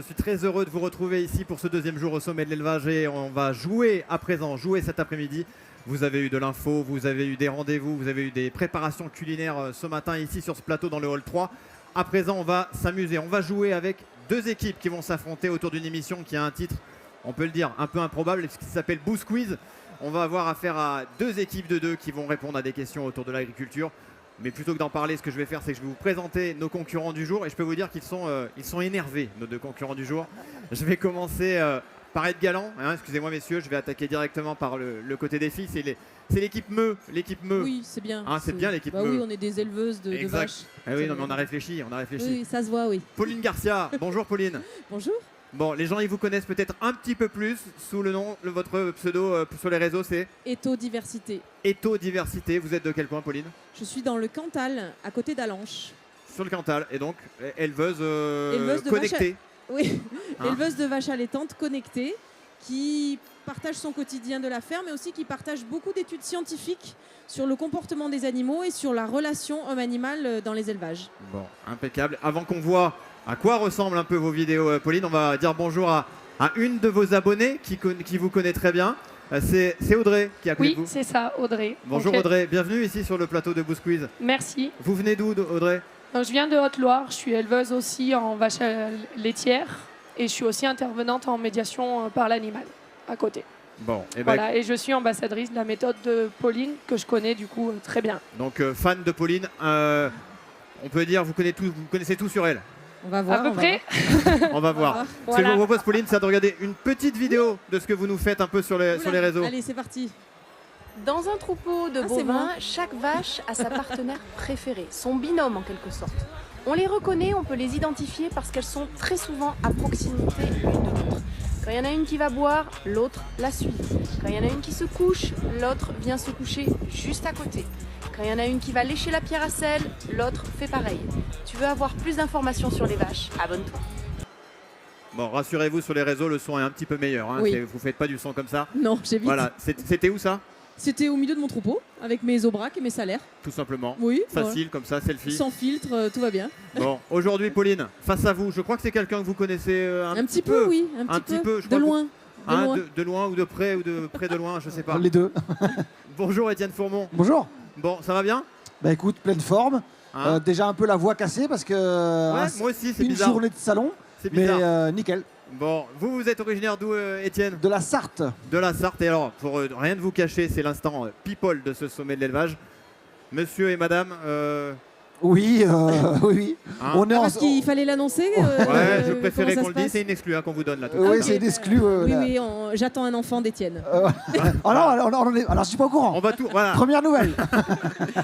je suis très heureux de vous retrouver ici pour ce deuxième jour au sommet de l'élevage et on va jouer à présent, jouer cet après-midi. Vous avez eu de l'info, vous avez eu des rendez-vous, vous avez eu des préparations culinaires ce matin ici sur ce plateau dans le hall 3. À présent, on va s'amuser, on va jouer avec deux équipes qui vont s'affronter autour d'une émission qui a un titre, on peut le dire, un peu improbable, qui s'appelle Boost Quiz. On va avoir affaire à deux équipes de deux qui vont répondre à des questions autour de l'agriculture. Mais plutôt que d'en parler, ce que je vais faire, c'est que je vais vous présenter nos concurrents du jour. Et je peux vous dire qu'ils sont énervés, nos deux concurrents du jour. Je vais commencer par être galant. Hein, excusez-moi, messieurs, je vais attaquer directement par le côté des filles. C'est l'équipe Meu. Oui, c'est bien. Hein, c'est bien l'équipe Meu. Oui, on est des éleveuses de vaches. Ah oui, non, mais on a réfléchi. Oui, ça se voit, oui. Pauline Garcia. Bonjour, Pauline. Bonjour. Bon, les gens, ils vous connaissent peut-être un petit peu plus sous le nom, votre pseudo sur les réseaux, c'est Eto Diversité. Eto Diversité. Vous êtes de quel coin, Pauline? Je suis dans le Cantal, à côté d'Alanche. Sur le Cantal, et donc éleveuse Éleveuse de connectée. Oui, Hein éleveuse de vaches allaitantes connectées qui partage son quotidien de la ferme, mais aussi qui partage beaucoup d'études scientifiques sur le comportement des animaux et sur la relation homme-animal dans les élevages. Bon, impeccable. Avant qu'on voit à quoi ressemblent un peu vos vidéos, Pauline, on va dire bonjour à une de vos abonnées qui vous connaît très bien. C'est Audrey qui est à côté de vous. Oui, c'est ça, Audrey. Bonjour Donc, Audrey, bienvenue ici sur le plateau de Boost Quiz. Merci. Vous venez d'où, Audrey? Donc, je viens de Haute-Loire, je suis éleveuse aussi en vaches laitières et je suis aussi intervenante en médiation par l'animal à côté. Bon, et Voilà, et je suis ambassadrice de la méthode de Pauline que je connais du coup très bien. donc fan de Pauline, on peut dire vous connaissez tout sur elle. On va voir. À peu près. On va voir. Ce que je Voilà. vous propose, Pauline, c'est de regarder une petite vidéo de ce que vous nous faites un peu sur les réseaux. Allez, c'est parti. Dans un troupeau de Ah, c'est bovins, moi. chaque vache a sa partenaire préférée, son binôme en quelque sorte. On les reconnaît, on peut les identifier parce qu'elles sont très souvent à proximité l'une de l'autre. Quand il y en a une qui va boire, l'autre la suit. Quand il y en a une qui se couche, l'autre vient se coucher juste à côté. Quand il y en a une qui va lécher la pierre à sel, l'autre fait pareil. Tu veux avoir plus d'informations sur les vaches? Abonne-toi. Bon, rassurez-vous, sur les réseaux, le son est un petit peu meilleur. Hein. Oui. Vous faites pas du son comme ça. Non, j'ai vite. Voilà, c'était où ça? C'était au milieu de mon troupeau, avec mes aubracs et mes salaires. Tout simplement. Oui. Facile comme ça, selfie. Sans filtre, tout va bien. Bon, aujourd'hui, Pauline, face à vous, je crois que c'est quelqu'un que vous connaissez Un petit peu, oui. Un petit peu. je De crois que- loin. De Hein, loin. de loin ou de près de loin, je sais pas. Les deux. Bonjour Étienne Fourmont. Bonjour. Bon, ça va bien? Bah écoute, pleine forme. Hein Déjà un peu la voix cassée parce que Ouais, moi aussi, c'est une bizarre. journée de salon, C'est mais bizarre. nickel. Bon, vous êtes originaire d'où, Étienne? De la Sarthe. De la Sarthe. Et alors, pour rien de vous cacher, c'est l'instant people de ce sommet de l'élevage. Monsieur et madame, Oui, oui. hein On est en... Parce qu'il fallait l'annoncer. Ouais, je préférais comment qu'on le ça se dise, c'est passe une exclue hein, qu'on vous donne là. tout Oui, de suite, c'est hein. d'exclu. Oui, oui, j'attends un enfant d'Étienne. Oh non, on en est... Alors je suis pas au courant. On va tout, voilà, Première nouvelle.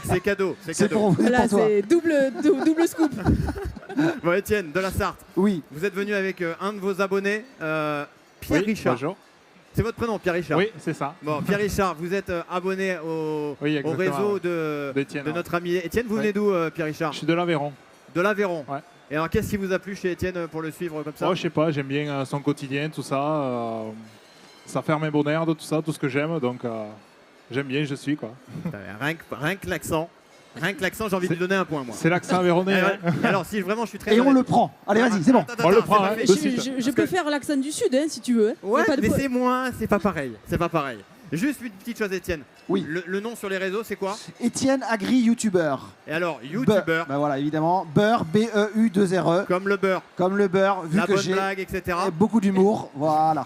c'est cadeau, c'est C'est cadeau. pour vous, Voilà, pour toi. c'est double scoop. Bon, Étienne, de la Sarthe, Oui. vous êtes venu avec un de vos abonnés, Pierre Oui, Richard. bonjour. C'est votre prénom, Pierre Richard? Oui, c'est ça. Bon, Pierre Richard, vous êtes abonné au Exactement, réseau ouais. de D'Étienne, ouais. notre ami Étienne. Vous Ouais. venez d'où, Pierre Richard? Je suis de l'Aveyron. De l'Aveyron. Ouais. Et alors, qu'est-ce qui vous a plu chez Étienne pour le suivre comme ça? Oh, je sais pas, j'aime bien son quotidien, tout ça. Sa ferme et bonheur, tout ça, tout ce que j'aime. Donc, j'aime bien, je suis quoi. Putain, rien que l'accent. Rien que l'accent, j'ai envie de lui donner un point, moi. C'est l'accent avéronais. hein. Alors, si vraiment je suis très Et on honnête- le prend. Allez, vas-y, c'est bon. On le prend, c'est pas hein. fait. De suite. Je peux faire l'accent du Sud, hein, si tu veux. Ouais, Y a pas de mais pro- c'est pas pareil. C'est pas pareil. Juste une petite chose, Étienne. Oui. Le nom sur les réseaux, c'est quoi? Étienne Agri YouTuber. Et alors, YouTuber, Bah voilà, évidemment. Beurre, B-E-U-2-R-E. comme le beurre, Comme le beurre, vu la que bonne j'ai blague, etc. beaucoup d'humour. Voilà.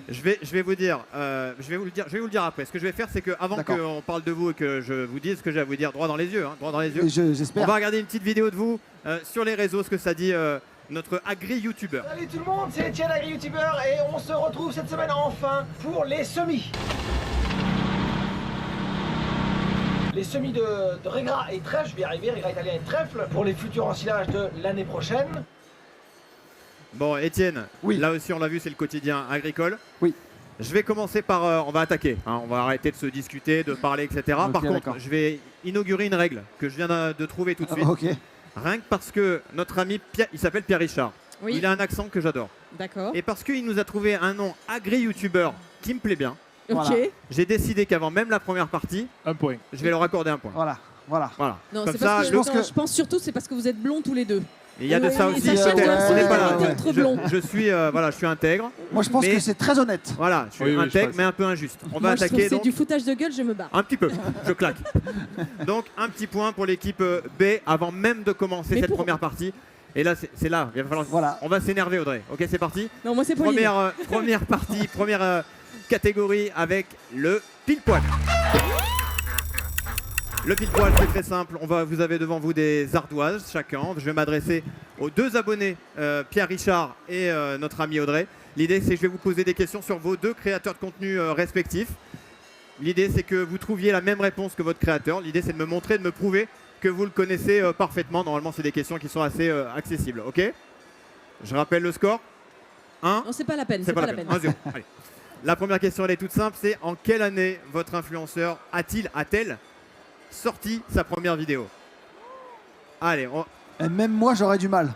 Je vais vous dire, je vais vous le dire après. Ce que je vais faire, c'est que avant D'accord. qu'on parle de vous et que je vous dise ce que j'ai à vous dire droit dans les yeux, hein, droit dans les yeux. Et On J'espère. va regarder une petite vidéo de vous sur les réseaux, ce que ça dit notre agri-YouTuber. Salut tout le monde, c'est Etienne Agri-YouTuber et on se retrouve cette semaine enfin pour les semis. Les semis de régras et trèfle, je vais y arriver, régras italien et trèfle, pour les futurs ensilages de l'année prochaine. Bon, Étienne, Oui. là aussi on l'a vu, c'est le quotidien agricole. Oui. Je vais commencer par, on va attaquer, hein, on va arrêter de se discuter, de parler, etc. Ok, Par contre, d'accord. je vais inaugurer une règle que je viens de trouver tout de suite. Ok. Rien que parce que notre ami, il s'appelle Pierre Richard. Oui, Il a un accent que j'adore. d'accord. Et parce qu'il nous a trouvé un nom agri-YouTuber qui me plaît bien, Ok. Voilà. j'ai décidé qu'avant même la première partie, Un point. je vais leur accorder un point. Voilà. Voilà. Voilà. Non, Comme c'est ça, parce que, je pense que- je pense surtout c'est parce que vous êtes blonds tous les deux. Et il y a de ça Oui, aussi. ça change, peut-être. hein, On n'est c'est pas là. peut-être blond. Je suis, voilà, je suis intègre. Moi, je pense Mais- que c'est très honnête. Voilà, je suis Oui, oui, je intègre, pense. mais un peu injuste. On va Moi, je trouve attaquer que c'est donc du foutage de gueule, je me barre. un petit peu. Je claque. Donc un petit point pour l'équipe B avant même de commencer Mais cette pour- première partie. Et là, c'est là. Il va falloir. Voilà. On va s'énerver, Audrey. Ok, c'est parti. Non, moi c'est Pauline. Première partie, première catégorie avec le pile-poil. Le pile-poil, c'est très simple. Vous avez devant vous des ardoises chacun. Je vais m'adresser aux deux abonnés, Pierre Richard et notre ami Audrey. L'idée, c'est que je vais vous poser des questions sur vos deux créateurs de contenu respectifs. L'idée, c'est que vous trouviez la même réponse que votre créateur. L'idée, c'est de me montrer, de me prouver que vous le connaissez parfaitement. Normalement, c'est des questions qui sont assez accessibles. Ok? Je rappelle le score. 1. Non, c'est pas la peine. C'est pas la peine. 1-0. Allez. La première question, elle est toute simple. C'est en quelle année votre influenceur a-t-elle sorti sa première vidéo? Allez, Et même moi, j'aurais du mal.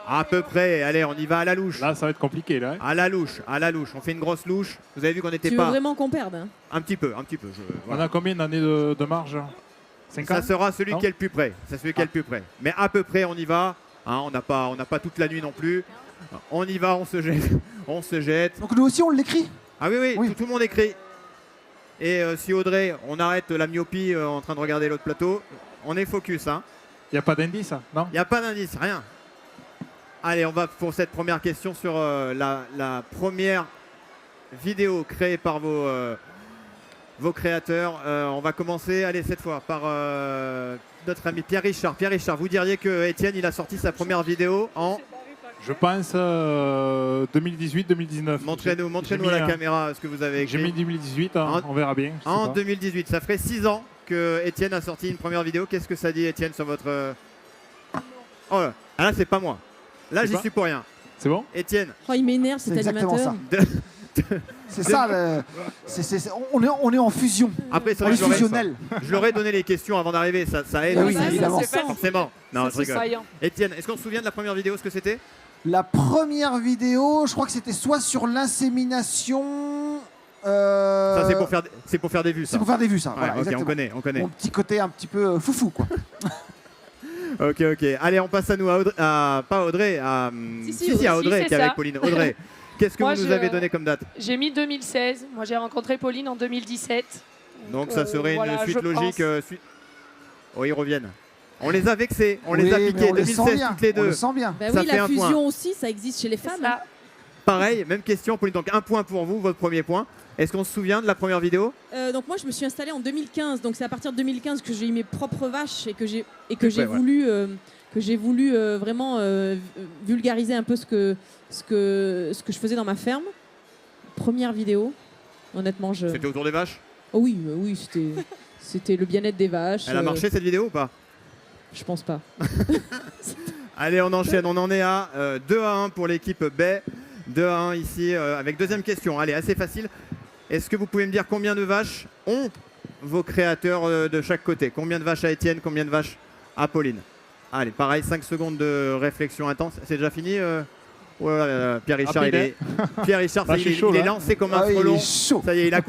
à peu près. Allez, on y va à la louche. Là, ça va être compliqué. Là, hein. À la louche, à la louche. On fait une grosse louche. Vous avez vu qu'on n'était Tu veux pas vraiment qu'on perde, hein? un petit peu. On a combien d'années de marge 5 ans? Ça sera celui Non qui est le plus près. C'est celui qui est le plus près. Mais à peu près, on y va. Hein, on n'a pas toute la nuit non plus. On y va, on se jette. On se jette. Donc nous aussi, on l'écrit. Ah oui, oui, Oui. Tout le monde écrit. Et si Audrey, on arrête la myopie en train de regarder l'autre plateau, on est focus. Hein. Il n'y a pas d'indice, non? Il n'y a pas d'indice, rien. Allez, on va pour cette première question sur la première vidéo créée par vos créateurs. On va commencer, allez, cette fois, par notre ami Pierre Richard. Pierre Richard, vous diriez que Étienne, il a sorti sa première vidéo en... Je pense 2018-2019. Montrez-nous à la caméra ce que vous avez J'ai écrit. mis 2018, hein, En- on verra bien. je sais En pas. 2018, ça ferait 6 ans que Étienne a sorti une première vidéo. Qu'est-ce que ça dit, Étienne, sur votre... Oh là, ah là, c'est pas moi. Là, C'est j'y pas suis pour rien. C'est bon? Étienne, Oh, il m'énerve cet C'est exactement animateur. ça. C'est ça. On est en fusion. après, c'est On vrai est que je l'aurais- fusionnel. je leur ai donné les questions avant d'arriver. Ça aide Eh oui, aussi, évidemment. Ça, c'est pas- forcément. Non, ça, je c'est rigole. saillant. Étienne, est-ce qu'on se souvient de la première vidéo, ce que c'était? La première vidéo, je crois que c'était soit sur l'insémination. Ça, c'est pour faire des vues, ça. C'est pour faire des vues, ça. Ouais, Voilà, ok, exactement. on connaît. Mon petit côté un petit peu foufou, quoi. Ok. Allez, on passe à nous, à Audrey, pas Audrey, à Si, à Audrey c'est qui est avec ça. Pauline. Audrey, qu'est-ce que Moi, vous nous je- avez donné comme date? J'ai mis 2016. Moi, j'ai rencontré Pauline en 2017. Donc ça serait voilà, une suite je logique. pense. Oh, ils reviennent. On les a vexés, on Oui, les a mais piqués. on les sent 2016 bien, toutes les On deux. le sent bien. Bah Ça oui, fait la un point. fusion aussi, ça existe chez les femmes. hein. Ça. Pareil, même question, Pauline. Donc un point pour vous, votre premier point. Est-ce qu'on se souvient de la première vidéo? Donc moi, je me suis installée en 2015. Donc c'est à partir de 2015 que j'ai eu mes propres vaches et que j'ai Ouais, j'ai ouais. voulu vraiment vulgariser un peu ce que je faisais dans ma ferme. Première vidéo. Honnêtement, C'était autour des vaches? Oh oui, oui, c'était le bien-être des vaches. Elle a marché cette vidéo ou pas? Je pense pas. Allez, on enchaîne. On en est à 2-1 pour l'équipe B. 2-1 ici avec deuxième question. Allez, assez facile. Est-ce que vous pouvez me dire combien de vaches ont vos créateurs de chaque côté? Combien de vaches à Étienne? Combien de vaches à Pauline? Allez, pareil, 5 secondes de réflexion intense. C'est déjà fini oh là là, Pierre Richard, Rapide, Pierre Richard, Bah, ça y je est, suis chaud, il est là. lancé comme un Ah oui, il frelon. est chaud. Ça y est, il a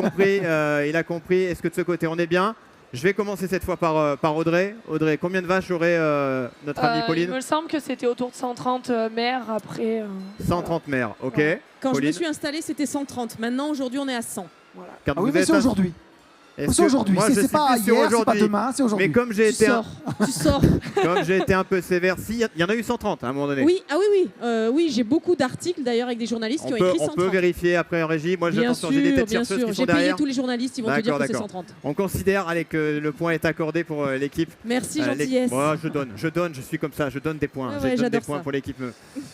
compris. Est-ce que de ce côté, on est bien? Je vais commencer cette fois par Audrey. Audrey, combien de vaches aurait notre amie Il Pauline? me semble que c'était autour de 130 mères. Après, 130 mères, ok. Ouais. Quand je Pauline. me suis installée, c'était 130. Maintenant, aujourd'hui, on est à 100. voilà. Car Ah oui, vous mais êtes c'est à- aujourd'hui. Est-ce C'est que- aujourd'hui. moi, je C'est suis pas plus sur hier, c'est pas aujourd'hui. demain, c'est aujourd'hui. Mais comme j'ai Tu été, sors. Tu sors. comme j'ai été un peu sévère, si, il y en a eu 130 à un moment donné. Oui, ah oui, oui. Oui, j'ai beaucoup d'articles d'ailleurs avec des journalistes qui ont écrit On 130. peut vérifier après en régie. Moi, Bien attention, j'ai des sûr, têtes bien chercheuses sûr. qui J'ai sont payé derrière. tous les journalistes, ils vont te dire D'accord, que c'est d'accord. 130. On considère allez, que le point est accordé pour l'équipe. Merci, Les- gentillesse. Moi, je donne, je suis comme ça, je donne des points. Ouais, je ouais, donne des j'adore points ça. pour l'équipe.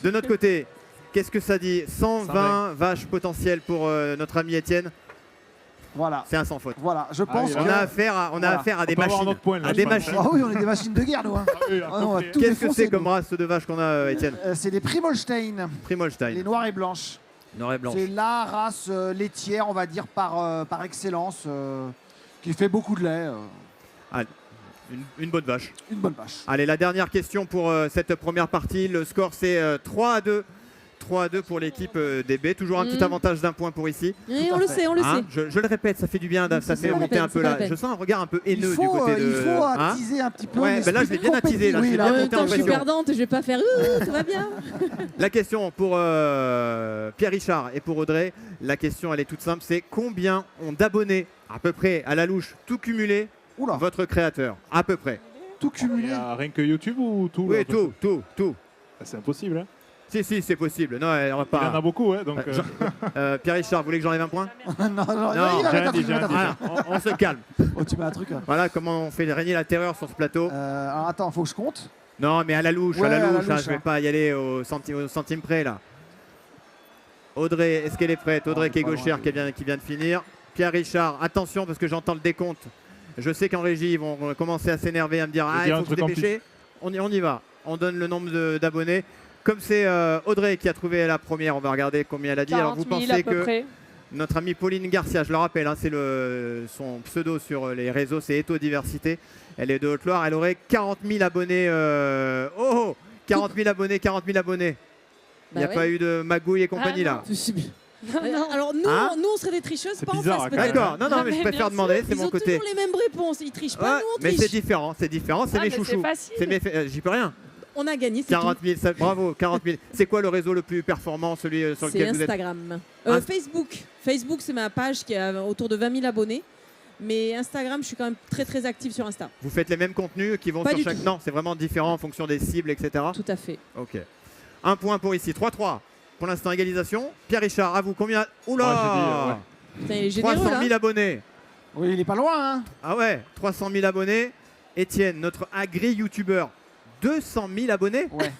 De notre côté, qu'est-ce que ça dit? 120 vaches potentielles pour notre ami Étienne. Voilà. C'est un sans faute. Voilà, je pense oui, que. On a affaire à Voilà. des On peut avoir machines. notre point, là, à je des pense, hein. machines. Ah oui, on est des machines de guerre, nous. Hein. Ah oui, là, Ah, on va compris. tout Qu'est-ce que défoncer, c'est comme nous. race de vaches qu'on a, Étienne? C'est des Primolstein, les Primolstein. noires et blanches. Noir et blanche. C'est la race laitière, on va dire, par excellence, qui fait beaucoup de lait. Une bonne vache. Une bonne vache. Allez, la dernière question pour cette première partie. Le score, c'est 3-2 3-2 pour l'équipe DB. Toujours un petit avantage d'un point pour ici. Et on le sait, on le Hein, sait. je le répète, ça fait du bien, ça fait pas la monter peine, un peu c'est pas la là. peine. Je sens un regard un peu Il haineux faut, du côté de. il faut Hein attiser un petit peu. Ouais, ben là, je l'ai bien attisé, là, je l'ai bien En même monté en temps, je suis pression. perdante, je vais pas faire tout va bien. La question pour Pierre Richard et pour Audrey, la question elle est toute simple, c'est combien ont d'abonnés à peu près à la louche, tout cumulé, Oula, votre créateur, à peu près. tout Il y cumulé. a rien que YouTube ou tout Oui, là, tout. C'est impossible. Hein. Si, c'est possible. Non, on va Il y en a pas. beaucoup, hein, donc. Pierre Richard, vous voulez que j'enlève un point? Non, Non, il va j'ai mettre un dit, truc, il va mettre un Voilà, on se calme. truc. Oh, tu mets un truc. Hein. Voilà comment on fait régner la terreur sur ce plateau. Alors attends, faut que je compte. Non, mais à la louche, Ouais, à la à la louche, hein, louche, je vais hein. pas y aller au centime près là. Audrey, est-ce qu'elle est prête? Audrey on qui est est pas gauchère, loin. qui vient de finir. Pierre Richard, attention parce que j'entends le décompte. Je sais qu'en régie, ils vont commencer à s'énerver, à me dire Je vais ah, dire il un faut se truc en dépêcher. On y va. On donne le nombre d'abonnés. Comme c'est Audrey qui a trouvé la première, on va regarder combien elle a dit. Alors 40 vous 000 à pensez peu que près. notre amie Pauline Garcia, je le rappelle, hein, c'est son pseudo sur les réseaux, c'est Étodiversité. Elle est de Haute-Loire, elle aurait 40 000 abonnés. 40 000 abonnés, 40 000 abonnés. Il n'y a Bah pas ouais. eu de magouille et compagnie Ah, là. Alors nous, Hein nous on serait des tricheuses, C'est pas en bizarre, face quand peut-être. D'accord, non, mais je Mais préfère bien demander, c'est Ils mon ont côté. toujours les mêmes réponses, ils trichent pas, Ouais, nous on mais triche. c'est différent, c'est Ah, mes mais chouchous. c'est facile. J'y peux rien. On a gagné, c'est 40 000, bravo, 40 000. C'est quoi le réseau le plus performant, celui sur C'est lequel vous êtes? Instagram. Inst- Facebook. Facebook, c'est ma page qui a autour de 20 000 abonnés. Mais Instagram, je suis quand même très très active sur Insta. Vous faites les mêmes contenus qui vont Pas sur du chaque. tout. Non, c'est vraiment différent en fonction des cibles, etc. Tout à fait. Ok. Un point pour ici, 3-3. Pour l'instant, égalisation. Pierre Richard, à vous, combien? Oula Ouais, Putain, il est généreux 300 là. 000 abonnés. Oui, il est pas loin. Hein. Ah ouais, 300 000 abonnés. Étienne, notre agri-youtubeur, 200 000 abonnés Ouais.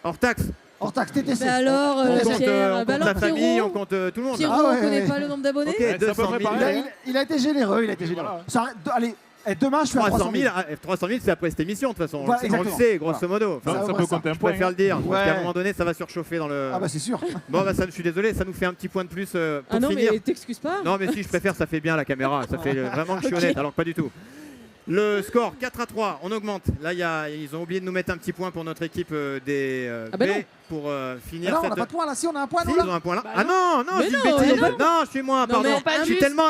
hors taxe. Hors taxe TTC. Bah alors, On compte, Pierre, on bah compte alors, la famille, Pierrot, on compte tout le monde. Pierrot, Ah ouais, on connaît ouais. pas le nombre d'abonnés. Ok, Ouais, c'est à peu 200 près 000. pareil. Il a été généreux, il a été généreux. Voilà. Ça, allez, demain je fais à 300 000, 300 000 c'est après cette émission de toute façon. Voilà, on le exactement. sait, grosso modo. Enfin, Ça Ça va, peut ça. compter un je point. préfère le dire, parce Ouais. qu'à un moment donné, ça va surchauffer dans le. Ah bah c'est sûr. Bon, bah, ça, je suis désolé, ça nous fait un petit point de plus pour Ah non, finir. mais t'excuses pas. Non, mais si je préfère, ça fait bien la caméra. Ça fait vraiment que je suis Ok. honnête, alors que pas du tout. Le score 4-3, on augmente. Là, ils ont oublié de nous mettre un petit point pour notre équipe des Ah bah B non. pour Ah finir non, on cette. n'a pas de point là. Si on a un point, Si, nous ils là. ont un point là. Bah Ah non, non, Mais j'ai une non, bêtise. mais Non, je suis moi, Non, pardon. mais pas Je suis juste. tellement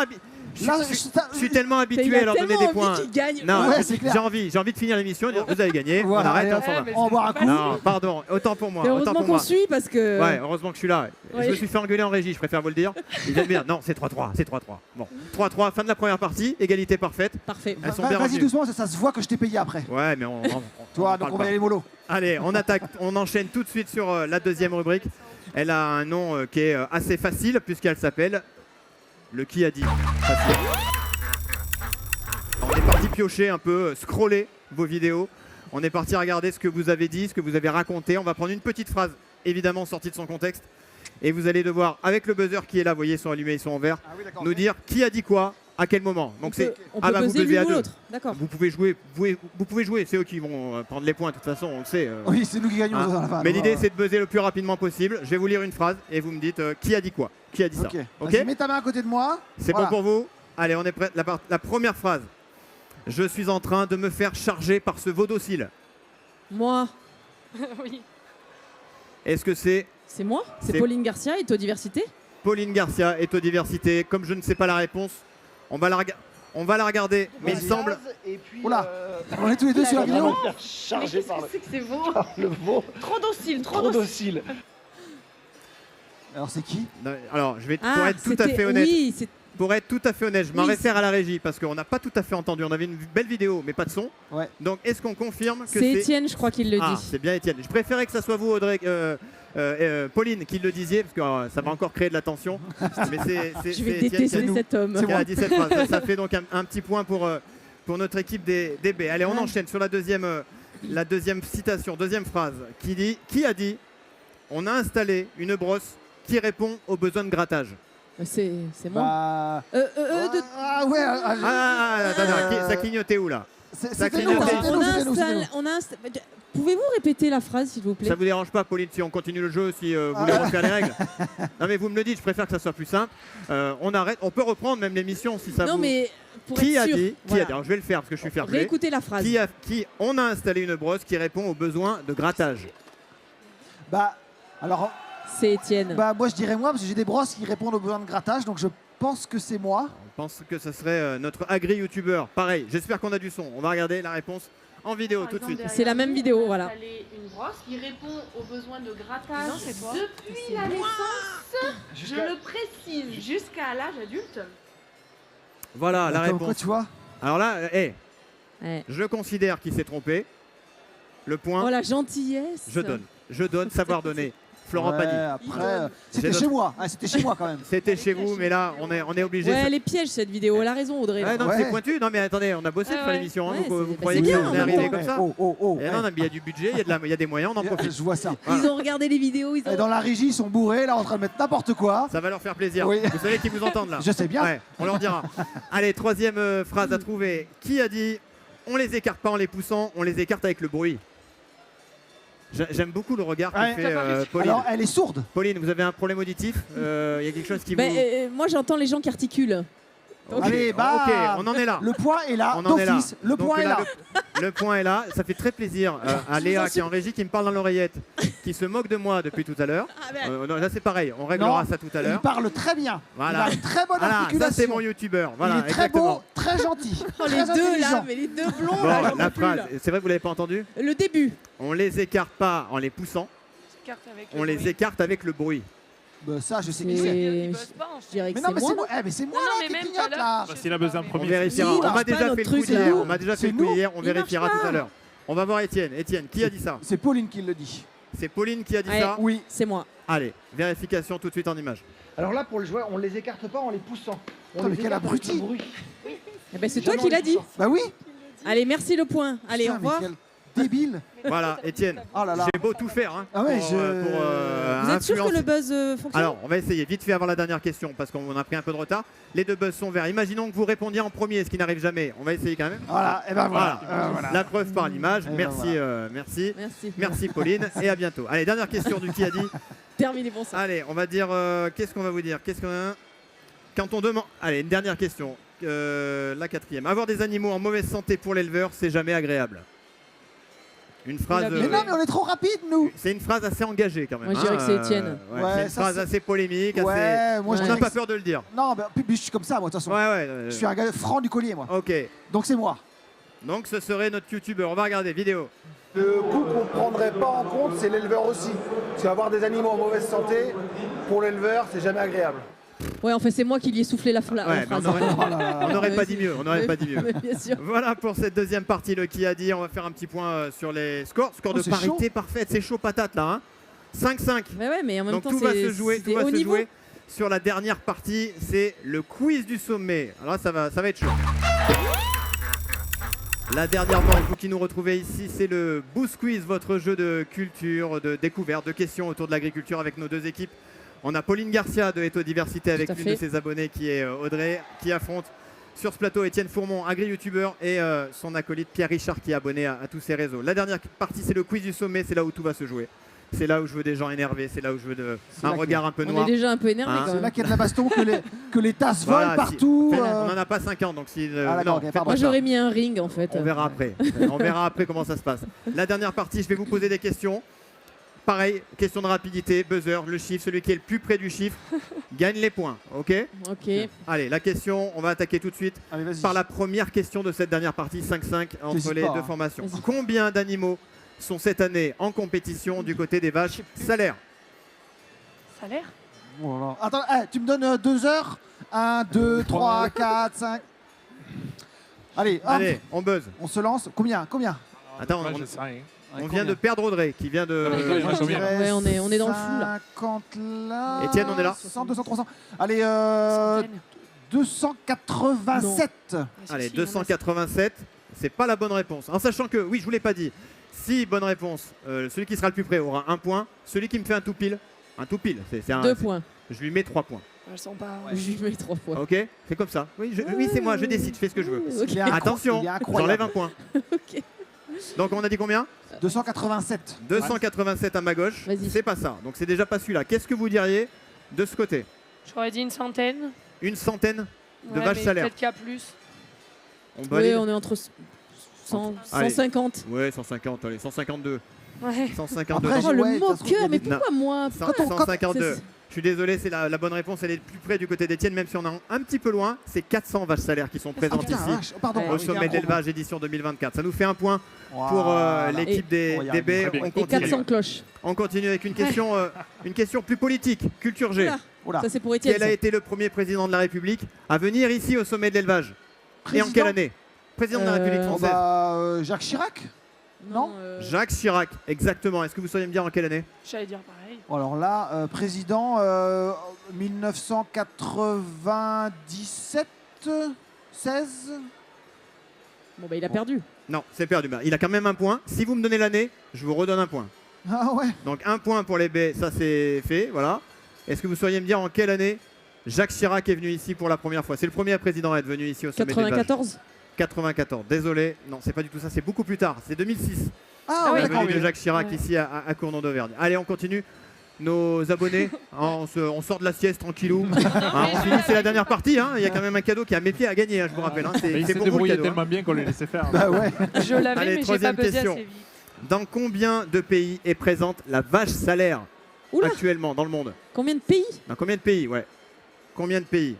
Là, je suis tellement Il habitué a à leur donner tellement des points. envie qu'il gagne. Non, Ouais, j'ai- c'est clair. j'ai envie de finir l'émission et dire vous avez gagné, Voilà, on arrête, allez, on s'en va. mais On va boire un c'est coup. pas Non, pardon, autant pour moi, Et autant heureusement pour qu'on moi. suit parce que. Ouais, heureusement que je suis là. Ouais. Je me suis fait engueuler en régie, je préfère vous le dire. Ils viennent bien. Non, c'est 3-3, c'est 3-3. Bon, 3-3, fin de la première partie, égalité parfaite. Parfait. Elles sont bien Vas-y revenues. doucement, ça se voit que je t'ai payé après. Ouais, mais Toi, on donc parle on pas. va y aller mollo. Allez, on attaque, on enchaîne tout de suite sur la deuxième rubrique. Elle a un nom qui est assez facile puisqu'elle s'appelle le qui a dit. Facile. On est parti piocher un peu, scroller vos vidéos. On est parti regarder ce que vous avez dit, ce que vous avez raconté. On va prendre une petite phrase, évidemment sortie de son contexte. Et vous allez devoir, avec le buzzer qui est là, vous voyez, ils sont allumés, ils sont en vert, Ah oui, d'accord. nous dire qui a dit quoi, à quel moment. Donc c'est On ah peut bah, vous buzzer buzzez à l'une ou deux. l'autre. D'accord. Vous pouvez jouer, vous pouvez jouer, c'est eux qui vont prendre les points de toute façon, on le sait. Oui, c'est nous qui gagnons Hein. dans la fin. Mais l'idée c'est de buzzer le plus rapidement possible. Je vais vous lire une phrase et vous me dites qui a dit quoi, qui a dit ça. Ok. Ok. Vas-y, mets ta main à côté de moi. C'est Voilà. bon pour vous? Allez, on est prêt. La première phrase. Je suis en train de me faire charger par ce veau docile. Moi, Oui. Est-ce que c'est c'est moi. C'est C'est- Pauline Garcia, Étodiversité. Pauline Garcia, Étodiversité? Comme je ne sais pas la réponse, on va la regarder. Mais il me semble. Et puis, Oula. On est tous les deux sur la vidéo. chargé par C'est que c'est beau. le veau. Trop docile, Trop docile. Alors c'est qui? Non, alors, je vais pour Ah, être tout à c'était- fait honnête. Oui, c'est Pour être tout à fait honnête, je m'en Oui, réfère à la régie parce qu'on n'a pas tout à fait entendu. On avait une belle vidéo, mais pas de son. Ouais. Donc, est-ce qu'on confirme que c'est Étienne, je crois qu'il le Ah, dit. c'est bien Étienne. Je préférais que ça soit vous, Audrey, Pauline, qui le disiez, parce que ça va encore créer de la tension. Mais c'est Je vais Étienne qui a détester dit- cet homme. qui a dit cette phrase. Ça fait donc un petit point pour notre équipe des B. Allez, on enchaîne sur la deuxième citation, deuxième phrase, qui a dit on a installé une brosse qui répond aux besoins de grattage. C'est moi. Bah. Ah ouais. Attends, ça clignotait où là? C'était clignote. nous, Attends, c'était nous, c'était nous. Pouvez-vous répéter la phrase, s'il vous plaît? Ça vous dérange pas, Pauline, si on continue le jeu, si vous voulez refaire les règles? Non mais vous me le dites, je préfère que ça soit plus simple. On arrête, on peut reprendre même l'émission si ça Non, vous... mais pour Qui être a sûr, dit voilà. Alors je vais le faire parce que je suis fair play. Réécoutez la phrase. On a installé une brosse qui répond aux besoins de grattage. Bah. Alors, C'est Étienne. bah, moi je dirais moi, parce que j'ai des brosses qui répondent aux besoins de grattage, donc je pense que c'est moi. On pense que ce serait notre agri-youtubeur. Pareil, j'espère qu'on a du son. On va regarder la réponse en vidéo tout de suite. C'est la même vidéo, voilà. Une brosse qui répond aux besoins de grattage Non, c'est toi. depuis la naissance, je le précise, jusqu'à l'âge adulte. Voilà la Comme quoi, réponse. tu vois. Alors là, Ouais. je considère qu'il s'est trompé. Le point, Oh la gentillesse. je donne. Je donne, savoir donner. Florent Ouais, Pagny. après, c'était C'est chez notre- moi. Ah, c'était chez moi quand même. C'était chez vous, mais là, on est obligé. Ouais, elle est piège cette vidéo. Elle a raison, Audrey. Ouais, non, Ouais. c'est pointu. Non, mais attendez, on a bossé Ouais, pour faire ouais. l'émission. hein. Ouais, Vous c'est- croyez c'est bien, qu'on est en arrivé même comme ça Oh, Eh non, non, mais il y a du budget, il y a des moyens, on en profite. je vois ça. Ils ont regardé les vidéos. Ils Et ont... dans la régie, ils sont bourrés, là, en train de mettre n'importe quoi. Ça va leur faire plaisir. Oui. Vous savez qu'ils vous entendent là. Je sais bien. Ouais, on leur dira. Allez, troisième phrase à trouver. Qui a dit on les écarte pas en les poussant, on les écarte avec le bruit? J'aime beaucoup le regard que Ouais. fait Pauline. Alors, elle est sourde. Pauline, vous avez un problème auditif? Il y a quelque chose qui vous... Ben, moi, j'entends les gens qui articulent. Ok, Allez, bah, ok, on en est là. Le point est là, On en est là. d'office. Le Donc point est là. Le point est là. Ça fait très plaisir à Léa qui est en régie, qui me parle dans l'oreillette, qui se moque de moi depuis tout à l'heure. Non, là c'est pareil, on réglera Non, ça tout à Il l'heure. parle très bien. Voilà. Il a une très bonne Voilà, ça articulation. c'est mon youtubeur. Voilà, il est très exactement. beau, très gentil. Oh, les très deux intelligent. là, mais les deux blonds Bon, là, j'en la peux plus, phrase, là. c'est vrai que vous l'avez pas entendu? Le début. On les écarte pas en les poussant, on les écarte avec le bruit. Bah, ça, je sais Mais- qui c'est. Je dirais que Mais non, c'est mais moi. c'est moi, mais c'est moi Non, là mais qui même clignote pas là. là. Bah, s'il a besoin de On premier. vérifiera. Il On marche m'a pas, déjà notre fait le truc, coup d'hier. là. On m'a déjà fait C'est le coup nous. d'hier. On Il vérifiera marche tout pas. à l'heure. On va voir Étienne. Étienne, qui a dit ça? C'est Pauline qui le dit. C'est Pauline qui a dit Ouais. ça? Oui. C'est moi. Allez, vérification tout de suite en image. Alors là, pour le joueur, on les écarte pas en les poussant. On Putain, les mais quel écarte avec abruti. le bruit. Eh ben, c'est toi Jamais qui en l'as les dit. poussant. Bah oui. Allez, merci le point. Allez, Putain, au revoir. mais quel débile. Voilà, Étienne. Oh là là. J'ai beau tout faire hein, Ah ouais, pour, je- Vous êtes sûr que influencer. le buzz fonctionne? Alors, on va essayer vite fait avant la dernière question parce qu'on a pris un peu de retard. Les deux buzz sont verts. Imaginons que vous répondiez en premier, ce qui n'arrive jamais. On va essayer quand même. Voilà, et ben voilà. Voilà. La preuve par l'image. Eh ben Merci, voilà. merci. Merci. Merci Pauline et à bientôt. Allez, dernière question du qui a dit. Terminé pour ça. Allez, on va dire. Qu'est-ce qu'on va vous dire? Qu'est-ce qu'on a? Quand on demande. Allez, une dernière question. La quatrième. Avoir des animaux en mauvaise santé pour l'éleveur, c'est jamais agréable. Une phrase. Mais non, mais on est trop rapide, nous. C'est une phrase assez engagée quand même. Moi, je dirais que c'est Étienne. Ouais, Ouais, c'est une ça, phrase c'est- assez polémique. Ouais, assez... moi je On dirais n'a pas que peur de le dire. c'est- Non, bah, puis je suis comme ça, moi, de toute façon. Ouais. Je suis un gars franc du collier, moi. Ok. Donc c'est moi. Donc ce serait notre youtubeur. On va regarder vidéo. Le coût qu'on ne prendrait pas en compte, c'est l'éleveur aussi. Parce qu'avoir des animaux en mauvaise santé, pour l'éleveur, c'est jamais agréable. Ouais, en fait, c'est moi qui lui ai soufflé la Ouais, mais phrase. on aurait, Oh là là là. on n'aurait Ouais, pas c'est- dit mieux. On n'aurait pas dit mieux. Mais bien sûr. Voilà pour cette deuxième partie, le qui a dit. On va faire un petit point sur les scores. Score Oh, de c'est parité parfaite. C'est chaud patate là. Hein. 5-5. Mais ouais, mais en même Donc temps, tout va se c'est jouer, c'était haut niveau. sur la dernière partie. C'est le quiz du sommet. Alors là, ça va être chaud. La dernière manche, vous qui nous retrouvez ici, c'est le Boost Quiz, votre jeu de culture, de découverte, de questions autour de l'agriculture avec nos deux équipes. On a Pauline Garcia de Eto Diversité avec Tout à l'une fait. de ses abonnés qui est Audrey, qui affronte sur ce plateau Étienne Fourmont, agri-youtubeur, et son acolyte Pierre Richard qui est abonné à tous ses réseaux. La dernière partie, c'est le quiz du sommet, c'est là où tout va se jouer. C'est là où je veux des gens énervés, c'est là où je veux C'est un là regard un peu On noir. est déjà un peu énervé Hein, quand C'est même. là qu'il y a de la baston, que les tasses Voilà, volent partout. On n'en a pas 50, donc si... Ah, d'accord, non, ok, faites pardon. pas Moi, ça. j'aurais mis un ring en fait. On verra après. On verra après comment ça se passe. La dernière partie, je vais vous poser des questions. Pareil, question de rapidité, buzzer, le chiffre, celui qui est le plus près du chiffre gagne les points. Ok? Ok. Allez, la question, on va attaquer tout de suite Allez, vas-y. par la première question de cette dernière partie, 5-5 entre T'hésites les pas, deux hein. formations. Vas-y. Combien d'animaux sont cette année en compétition du côté des vaches salaires? Salaire? Voilà. Attends, tu me donnes 2 heures. 1, 2, 3, 4, 5. Allez, hop, Allez, on buzz. on se lance. Combien Attends, Moi, on- je sais rien. on vient de perdre Audrey qui vient de... Moi, je Je dirais dirais Ouais, on est dans le flou, là. 50 là. Étienne, on est là 100, 200, 300. Allez, Centaine. 287. Allez, Si, si, 287, c'est pas la bonne réponse. En sachant que, oui, je vous l'ai pas dit, si bonne réponse, celui qui sera le plus près aura 1 point. Celui qui me fait un tout pile, c'est un, 2 points. je lui mets 3 points. Elles sont pas. Je lui mets 3 points. Ok? C'est comme ça. Oui, oui, c'est moi, je décide, je fais ce que je veux. Ok. Il est Attention, il est j'enlève incroyable. un point. Ok. Donc on a dit combien? 287. 287 à ma gauche. Vas-y. C'est pas ça. Donc c'est déjà pas celui-là. Qu'est-ce que vous diriez de ce côté? J'aurais dit une centaine. Une centaine de Ouais, vaches mais salaires. Peut-être qu'il y a plus. On Oui, valide? on est entre 100, Allez. 150. Ouais, 150, allez, 152. Ouais. 152. Après, non, Oh, le ouais, ça se trouve, il y a moqueur, mais des- pourquoi moi? Pourquoi 152. Je suis désolé, c'est la bonne réponse. Elle est plus près du côté d'Étienne, même si on est un petit peu loin. C'est 400 vaches salaires qui sont Ah, présentes putain, ici vache. Pardon, Ouais. au il y a un sommet de promo. l'élevage édition 2024. Ça nous fait un point pour Voilà. l'équipe des on y arrive. B. Très bien. On Et continue. 400 cloches. On continue avec une question plus politique, culture G. Oula. Oula. Ça, c'est pour Étienne. Quel a ça. été le premier président de la République à venir ici au sommet de l'élevage? Et en quelle année? Président de la République Oh, française. Jacques Chirac. Non. Jacques Chirac, exactement. Est-ce que vous sauriez me dire en quelle année? J'allais dire pareil. Alors là, président 1997, 16. Bon, bah, il a perdu. Non, c'est perdu. Bah, il a quand même un point. Si vous me donnez l'année, je vous redonne un point. Ah ouais. Donc un point pour les B, ça c'est fait. Voilà. Est-ce que vous sauriez me dire en quelle année Jacques Chirac est venu ici pour la première fois? C'est le premier président à être venu ici au sommet de l'élevage. 94. 94. Désolé. Non, c'est pas du tout ça. C'est beaucoup plus tard. C'est 2006. Ah ouais, La d'accord. venue de Jacques Chirac Ouais. ici à Cournon d'Auvergne. Allez, on continue. Nos abonnés, hein, on sort de la sieste tranquillou. Hein, on finit, c'est la dernière partie. Hein. Il y a quand même un cadeau qui est à mes pieds à gagner, hein, je vous rappelle. Hein. Mais C'est il s'est pour vous le débrouillé cadeau. hein. tellement bien qu'on les laissait faire. Bah ouais. Je l'avais, Allez, mais j'ai pas troisième pesé question. assez vite. Dans combien de pays est présente la vache salaire Oula. actuellement dans le monde? Combien de pays? Dans combien de pays? Ouais. Combien de pays?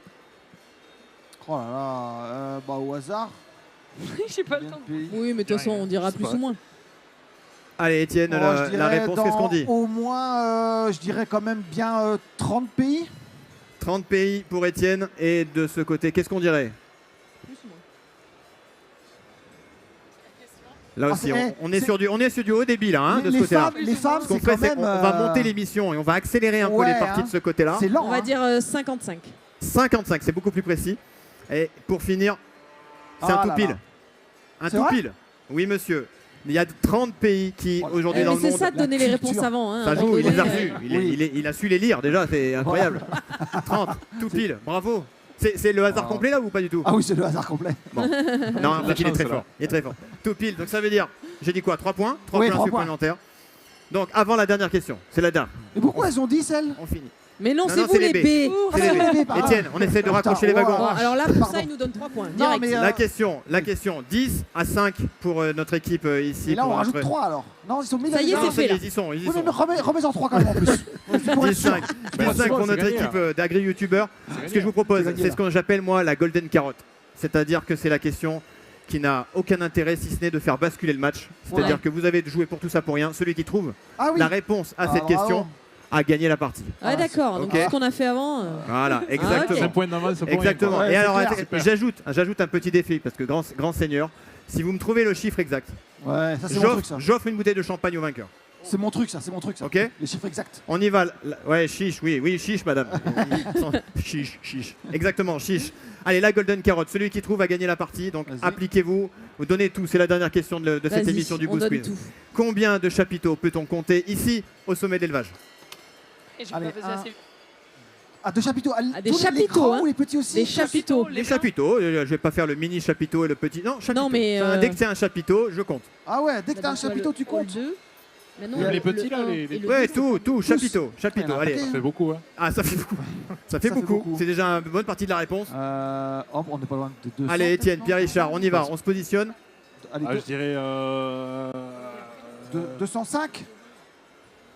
Oh là là. Bah au hasard. J'ai pas le Combien temps. de pays Oui, mais de toute façon, on dira plus ou moins. Allez, Étienne, Oh, je la dirais réponse, qu'est-ce qu'on dit? Au moins, je dirais quand même bien 30 pays. 30 pays pour Étienne. Et de ce côté, qu'est-ce qu'on dirait? Plus ou moins. Là Ah, aussi, c'est- on est sur du haut débit là, hein, de ce les côté-là. femmes, les femmes, Ce qu'on c'est fait, quand c'est même. qu'on va monter l'émission et on va accélérer un peu ouais, les parties hein. de ce côté-là. C'est lent. On va hein. dire 55. 55, c'est beaucoup plus précis. Et pour finir, c'est Ah un tout là pile. là. Un C'est tout vrai pile. Oui, monsieur. Il y a 30 pays qui, Oh, aujourd'hui, Mais dans le c'est monde, ça de donner les culture. réponses avant. Hein, ça à un joue, moment il les a donné. reçus. Oui. Il a su les lire déjà, c'est incroyable. 30, tout pile. Bravo. C'est le hasard Ah. complet là ou pas du tout? Ah oui, c'est le hasard complet. Non, en fait, il est chance, très là. fort. Il est très fort. Tout pile. Donc ça veut dire, j'ai dit quoi? 3 points? 3 Oui, points 3 points. supplémentaires. Donc avant la dernière question, c'est la dernière. Et pourquoi elles ont dit celles On finit. Mais non, Non, c'est non, vous c'est les les B. C'est les B. pardon. Étienne, on essaie de raccrocher les Putain, wagons. Bon, oh, alors là, pour Pardon. ça, il nous donne 3 points. Non, Direct. mais, La question 10 à 5 pour notre équipe ici. Et là, on pour rajoute après. 3 alors. Non, ils sont mis Ça y est, là. c'est Non, ça y fait, est, là. ils y sont. Ils y Oui, sont. mais remets-en 3 quand même en plus. Pour être sûr. 10-5 Ben, 10-5 pour c'est notre gagné, équipe hein. d'agri-youtubeurs. Ce que je vous propose, C'est gagné, c'est là. ce que j'appelle moi la golden carotte. C'est-à-dire que c'est la question qui n'a aucun intérêt si ce n'est de faire basculer le match. C'est-à-dire Ouais. que vous avez joué pour tout ça pour rien. Celui qui trouve Ah oui. la réponse à Ah, cette bravo. question a gagné la partie. Ah, d'accord. Donc, Ok. tout ce qu'on a fait avant. Voilà, ok. exactement. 5 points d'avance pour rien, Exactement. quoi. Ouais, Et c'est alors, clair, super. j'ajoute un petit défi parce que grand seigneur, si vous me trouvez le chiffre exact, Ouais, ça c'est mon truc ça. j'offre une bouteille de champagne au vainqueur. C'est mon truc ça, c'est mon truc ça. Ok. Les chiffres exacts. On y va. Ouais, chiche, oui, chiche, madame. Chiche. Exactement, chiche. Allez, la golden carotte. Celui qui trouve a gagné la partie. Donc, Vas-y. appliquez-vous. Vous donnez tout. C'est la dernière question de cette Vas-y, émission du on Boost donne Quiz. tout. Combien de chapiteaux peut-on compter ici au sommet de l'élevage? Et j'ai Allez, pas pesé un. assez vite. Ah, de chapiteaux. Ah, des Tous les chapiteaux, grands hein. ou les petits aussi. Des chapiteaux. Les chapiteaux. Je vais pas faire le mini chapiteau et le petit. Non, chapiteau. Non, mais, Enfin, dès que c'est un chapiteau, je compte. Ah ouais, dès que t'as un Bah, donc, chapiteau, tu le comptes. 2. Les petits, là, les- Ouais, tout, chapiteau. Allez. Ça fait beaucoup, hein. Ah, ça fait beaucoup. Ça fait beaucoup. C'est déjà une bonne partie de la réponse. Hop, on n'est pas loin de 200. Allez, Étienne, peut-être, Pierre non Richard, on y va. On se positionne. Allez, Ah, je dirais. 205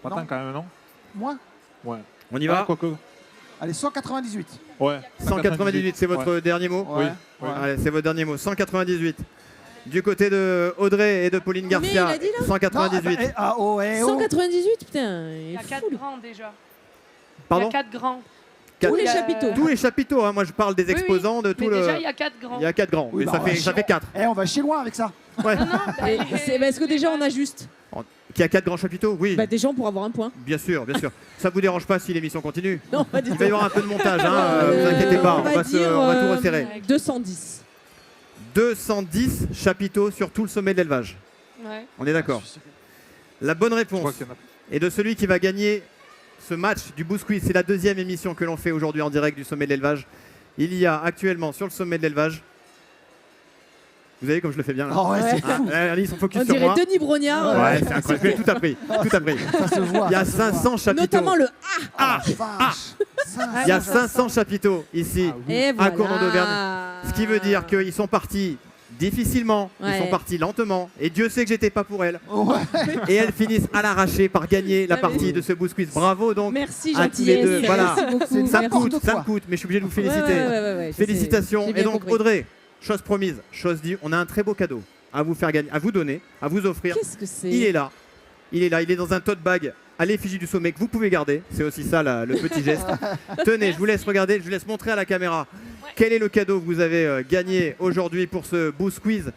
Pas Non. tant quand même, non? Moins. Ouais. On y va. Ah, quoique. Allez, 198. Ouais. 198, c'est votre Ouais. dernier mot? Ouais. Oui. Allez, c'est votre dernier mot. 198. Du côté de Audrey et de Pauline Combien il Garcia, a dit, là 198. Non, ah, oh, eh, oh. 198, putain. Il Il y a est 4 fou, lui. grands déjà. Pardon? Il y a 4 grands. Quatre- Tous les Il y a- chapiteaux. Tous les chapiteaux, hein. Moi je parle des Oui, oui. exposants de tout Mais le. déjà, il y a 4 grands. Il y a 4 grands, Oui, mais bah, ça fait 4. Eh, on va chier loin avec ça. Ouais. Et c'est parce que déjà, on a juste. Qu'il y a 4 grands chapiteaux? Oui, Bah, des gens pour avoir un point. bien sûr. Ça vous dérange pas si l'émission continue? Non, pas du Il tout. va y avoir un peu de montage, hein. Vous inquiétez pas, On va dire on va tout resserrer. 210. 210 chapiteaux sur tout le sommet de l'élevage. Ouais. On est d'accord. La bonne Je crois réponse qu'il y en a. est de celui qui va gagner ce match du Boost Quiz. C'est la deuxième émission que l'on fait aujourd'hui en direct du sommet de l'élevage. Il y a actuellement sur le sommet de l'élevage. Vous avez comme je le fais bien là. Oh, ouais, c'est Ah, fou. ils sont focus On sur dirait moi. Denis Brognard. Ouais, c'est incroyable. Tout a pris. Ça se voit. Il y a ça se voit. 500 chapiteaux. Notamment le Ah, Vache. il y a 500 chapiteaux ici Et à voilà. Cournon d'Auvergne. Ce qui veut dire qu'ils sont partis difficilement. Ils Ouais. sont partis lentement. Et Dieu sait que j'étais pas pour elles. Ouais. Et elles finissent à l'arraché par gagner la Ah, mais partie oui. de ce Boost Quiz. Bravo donc Merci, à tous les gentillesse. deux. Voilà. Merci beaucoup. C'est Ça me Merci. coûte, quoi. mais je suis obligé de vous féliciter. Ouais, je sais. Félicitations. J'ai bien Et donc compris. Audrey, chose promise, chose due, on a un très beau cadeau à vous faire gagner, à vous donner, à vous offrir. Qu'est-ce que c'est? Il est là. Il est là, il est dans un tote bag à l'effigie du sommet que vous pouvez garder. C'est aussi ça le petit geste. Tenez, je vous laisse regarder, je vous laisse montrer à la caméra quel est le cadeau que vous avez gagné aujourd'hui pour ce Boost Quiz.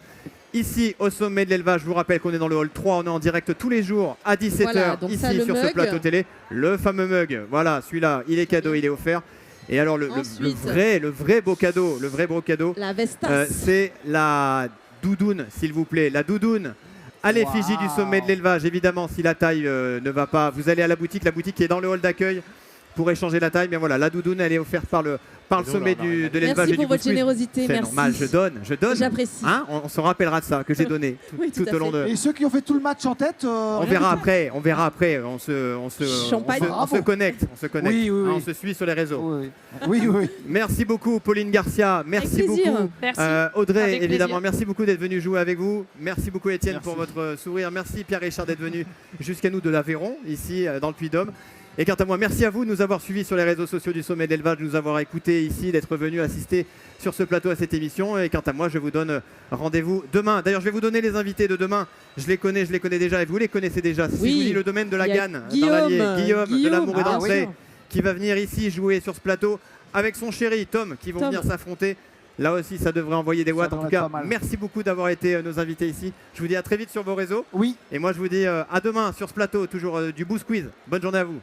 Ici au sommet de l'élevage, je vous rappelle qu'on est dans le hall 3, on est en direct tous les jours à 17h Voilà, donc ça, ici le sur ce mug. plateau télé. Le fameux mug, voilà, celui-là, il est cadeau, il est offert. Et alors le Ensuite. vrai beau cadeau, La Vestas. c'est la doudoune, s'il vous plaît, la doudoune à l'effigie du sommet de l'élevage. Évidemment, si la taille ne va pas, vous allez à la boutique qui est dans le hall d'accueil pour échanger la taille. Mais voilà, la doudoune, elle est offerte par le sommet de l'élevage Merci et pour du votre Boost Quiz. générosité. C'est Merci. normal, je donne. J'apprécie. Hein, on se rappellera de ça, que j'ai donné Oui, tout tout à au long fait. de... Et ceux qui ont fait tout le match en tête, On rien verra du tout. après, on se Champagne. connecte, on se connecte. Oui, oui, Hein, oui. on se suit sur les réseaux. Oui, oui, oui. Merci beaucoup Pauline Garcia, merci Avec plaisir. beaucoup Merci. Audrey, Avec évidemment, plaisir. merci beaucoup d'être venu jouer avec vous. Merci beaucoup Étienne Merci. pour votre sourire. Merci Pierre-Richard d'être venu jusqu'à nous de l'Aveyron, ici dans le Puy-de-Dôme. Et quant à moi, merci à vous de nous avoir suivis sur les réseaux sociaux du Sommet de l'Élevage, de nous avoir écoutés ici, d'être venu assister sur ce plateau à cette émission. Et quant à moi, je vous donne rendez-vous demain. D'ailleurs, je vais vous donner les invités de demain. Je les connais déjà et vous les connaissez déjà. Si Oui. je vous dis le domaine de la Il y a Ganne, Guillaume, dans l'Allier, Guillaume de l'amour et ah d'entrée, oui. qui va venir ici jouer sur ce plateau avec son chéri Tom, qui vont Tom. venir s'affronter. Là aussi, ça devrait envoyer des Ça watts. En devrait tout cas, être pas mal. merci beaucoup d'avoir été nos invités ici. Je vous dis à très vite sur vos réseaux. Oui. Et moi, je vous dis à demain sur ce plateau, toujours du Boost Quiz. Bonne journée à vous.